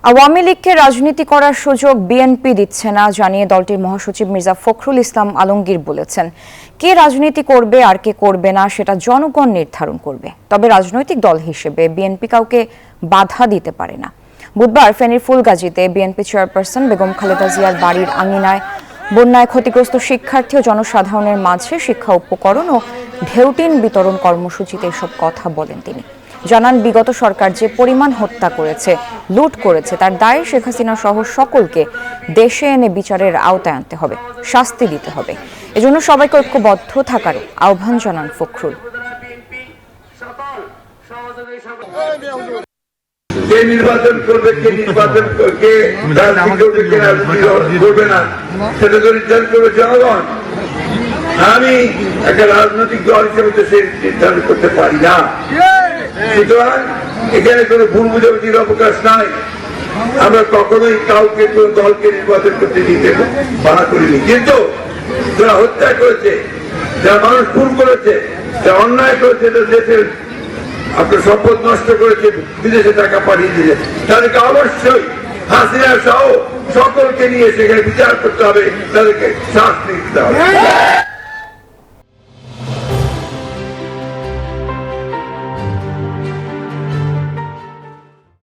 আওয়ামী লীগকে রাজনীতি করার সুযোগ বিএনপি দিচ্ছে না জানিয়ে দলটির মহাসচিব মির্জা ফখরুল ইসলাম আলমগীর বলেছেন, কে রাজনীতি করবে আর কে করবে না সেটা জনগণ নির্ধারণ করবে। তবে রাজনৈতিক দল হিসেবে বিএনপি কাউকে বাধা দিতে পারে না। বুধবার ফেনীর ফুলগাজীতে বিএনপি চেয়ারপারসন বেগম খালেদা জিয়ার বাড়ির আঙিনায় বন্যায় ক্ষতিগ্রস্ত শিক্ষার্থী ও জনসাধারণের মাঝে শিক্ষা উপকরণ ও ঢেউটিন বিতরণ কর্মসূচিতে এসব কথা বলেন তিনি। জানান, বিগত সরকার যে পরিমাণ হত্যা করেছে, লুট করেছে, তার দায়ে শেখ হাসিনা সহ সকলকে দেশে এনে বিচারের আওতায় আনতে হবে, শাস্তি দিতে হবে। এজন্য সবাইকে ঐক্যবদ্ধ থাকার আহ্বান জানান ফখরুল। কে নির্বাচন করবে, কে নির্বাচন করবে, করবে না, সেটা তো নির্ধারণ করবে জনগণ। আমি একটা রাজনৈতিক দল হিসেবে তো সে নির্ধারণ করতে পারি না। সুতরাং এখানে কোনো ভুল বুঝাবুঝির অবকাশ নাই। আমরা কখনোই কাউকে কোন দলকে নির্বাচন করতে দিতে বাধা করিনি, কিন্তু যারা হত্যা করেছে, যারা মানুষ খুন করেছে, যারা অন্যায় করেছে, দেশের আপনার সম্পদ নষ্ট করেছে, বিদেশে টাকা পাঠিয়ে দিয়েছে, তাদেরকে অবশ্যই হাসিনা সহ সকলকে নিয়ে সেখানে বিচার করতে হবে, তাদেরকে শাস্তি দিতে হবে।